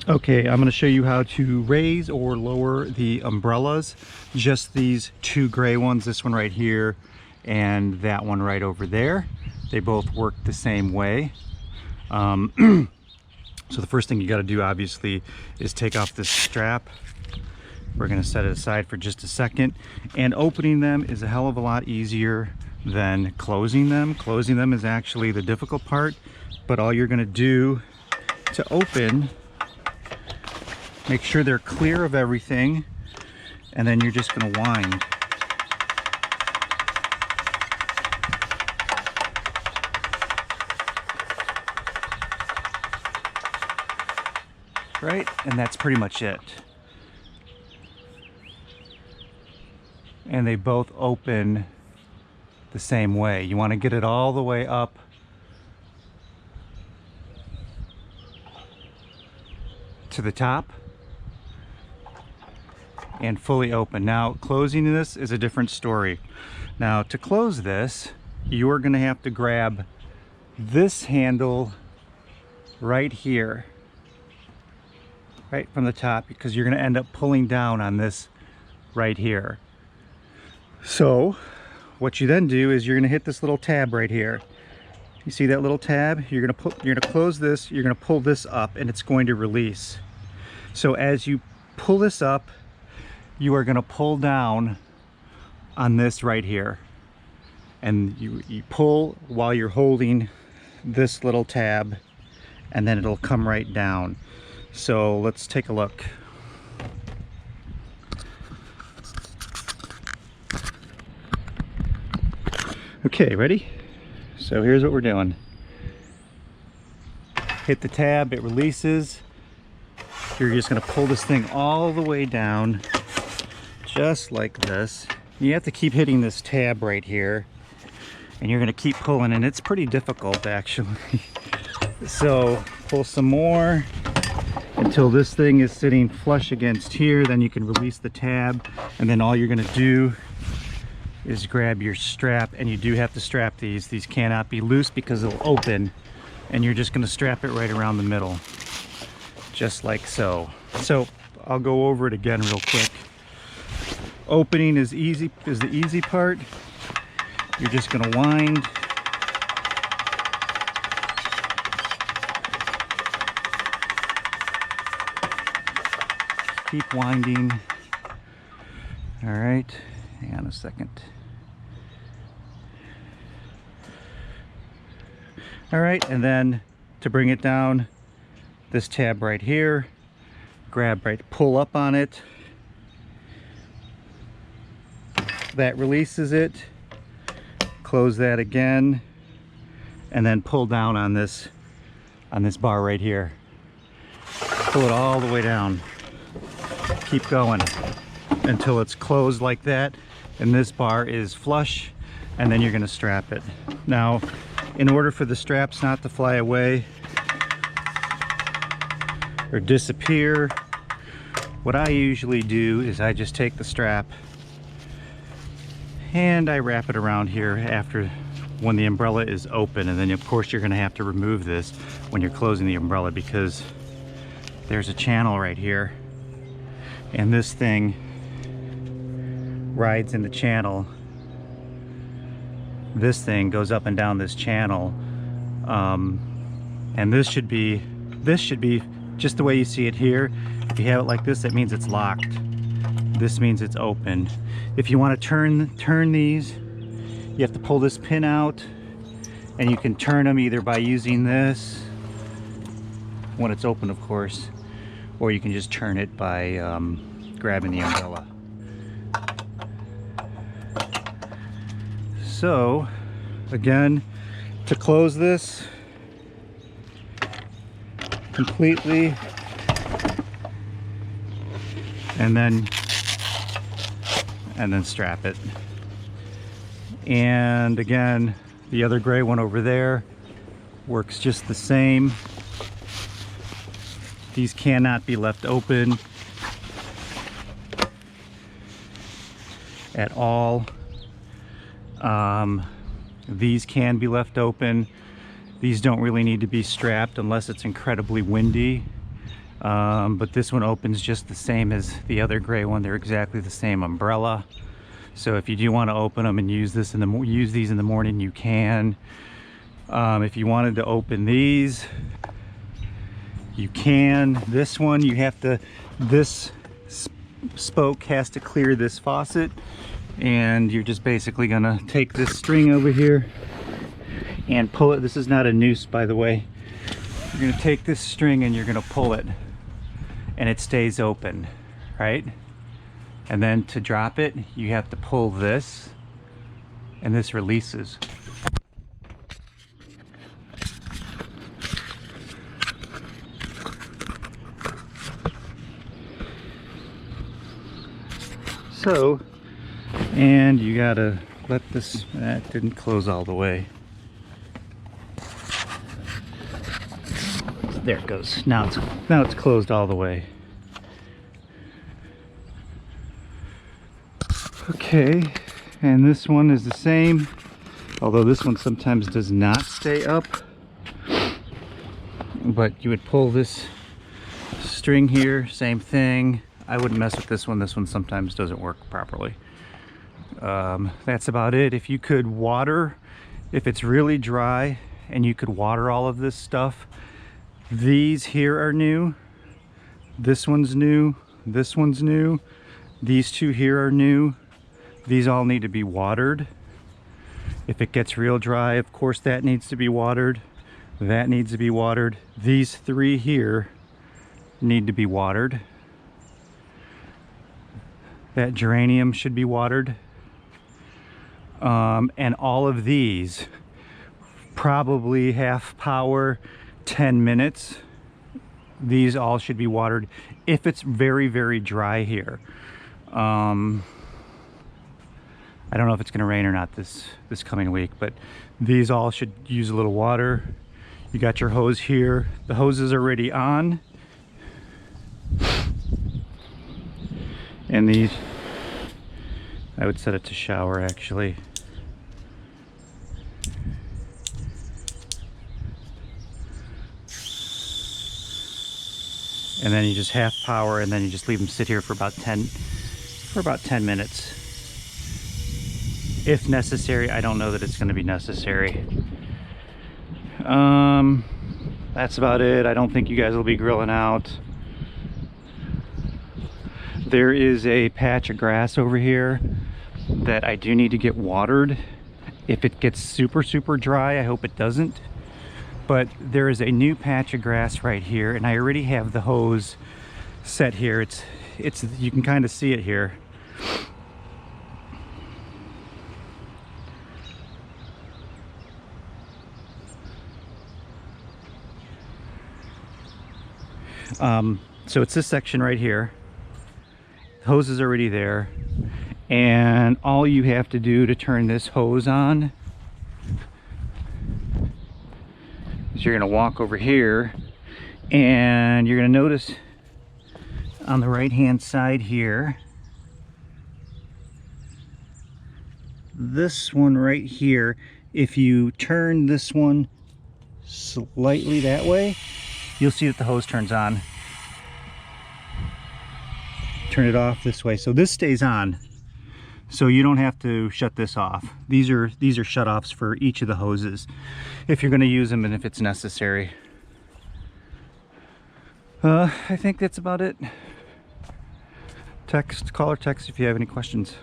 Okay, I'm going to show you how to raise or lower the umbrellas. Just these two gray ones, this one right here and that one right over there. They both work the same way. So the first thing you got to do obviously is take off this strap. We're going to set it aside for just a second. And opening them is a hell of a lot easier than closing them. Closing them is actually the difficult part, but all you're going to do to open, make sure they're clear of everything, and then you're just going to wind. Right, and that's pretty much it. And they both open the same way. You want to get it all the way up to the top and fully open. Now, closing this is a different story. Now, to close this, you are going to have to grab this handle right here, right from the top, because you're going to end up pulling down on this right here. So what you then do is you're going to hit this little tab right here. You see that little tab? You're going to close this, you're going to pull this up, and it's going to release. So as you pull this up, you are going to pull down on this right here, and you pull while you're holding this little tab, and then it'll come right down. So let's take a look. Okay, ready? So here's what we're doing. Hit the tab, it releases. You're just going to pull this thing all the way down, just like this. You have to keep hitting this tab right here, and you're going to keep pulling, and it's pretty difficult actually. So pull some more until this thing is sitting flush against here, then you can release the tab, and then all you're going to do is grab your strap, and you do have to strap these. These cannot be loose because it'll open, and you're just going to strap it right around the middle, just like so. So I'll go over it again real quick. Opening is the easy part. You're just going to wind. Keep winding. All right, hang on a second. All right, and then to bring it down, this tab right here, grab right, pull up on it. That releases it. Close that again, and then pull down on this bar right here. Pull it all the way down. Keep going until it's closed like that, and this bar is flush, and then you're going to strap it. Now, in order for the straps not to fly away or disappear, what I usually do is I just take the strap and I wrap it around here after, when the umbrella is open, and then of course you're going to have to remove this when you're closing the umbrella, because there's a channel right here, and this thing rides in the channel. This thing goes up and down this channel, and this should be just the way you see it here. If you have it like this, that means it's locked. This means it's open. If you want to turn these, you have to pull this pin out, and you can turn them either by using this when it's open, of course, or you can just turn it by grabbing the umbrella. So again, to close this completely, and then strap it. And again, the other gray one over there works just the same. These cannot be left open at all. These can be left open. These don't really need to be strapped unless it's incredibly windy. But this one opens just the same as the other gray one. They're exactly the same umbrella. So if you do want to open them and use these in the morning, you can. If you wanted to open these, you can. This one, you have to, this spoke has to clear this faucet, and you're just basically gonna take this string over here and pull it. This is not a noose, by the way. You're gonna take this string and you're gonna pull it, and it stays open, right? And then to drop it, you have to pull this, and this releases. So, and you gotta let this, that didn't close all the way. There it goes. Now it's closed all the way. Okay, and this one is the same, although this one sometimes does not stay up. But you would pull this string here, same thing. I wouldn't mess with this one. This one sometimes doesn't work properly. That's about it. If you could water, if it's really dry and you could water all of this stuff, these here are new. This one's new. This one's new. These two here are new. These all need to be watered. If it gets real dry, of course that needs to be watered. That needs to be watered. These three here need to be watered. That geranium should be watered. And all of these, probably half power, 10 minutes. These all should be watered if it's very, very dry here. I don't know if it's going to rain or not this coming week, but these all should use a little water. You got your hose here. The hose is already on. And these, I would set it to shower actually. And then you just half power, and then you just leave them sit here for about 10 minutes. If necessary. I don't know that it's going to be necessary. That's about it. I don't think you guys will be grilling out. There is a patch of grass over here that I do need to get watered. If it gets super, super dry, I hope it doesn't. But there is a new patch of grass right here, and I already have the hose set here. It's you can kind of see it here. So it's this section right here. The hose is already there, and all you have to do to turn this hose on is you're going to walk over here, and you're going to notice on the right hand side here, this one right here, if you turn this one slightly that way, you'll see that the hose turns on. Turn it off this way, so this stays on, so you don't have to shut this off. These are shut-offs for each of the hoses if you're going to use them and if it's necessary. I think that's about it. Call or text if you have any questions.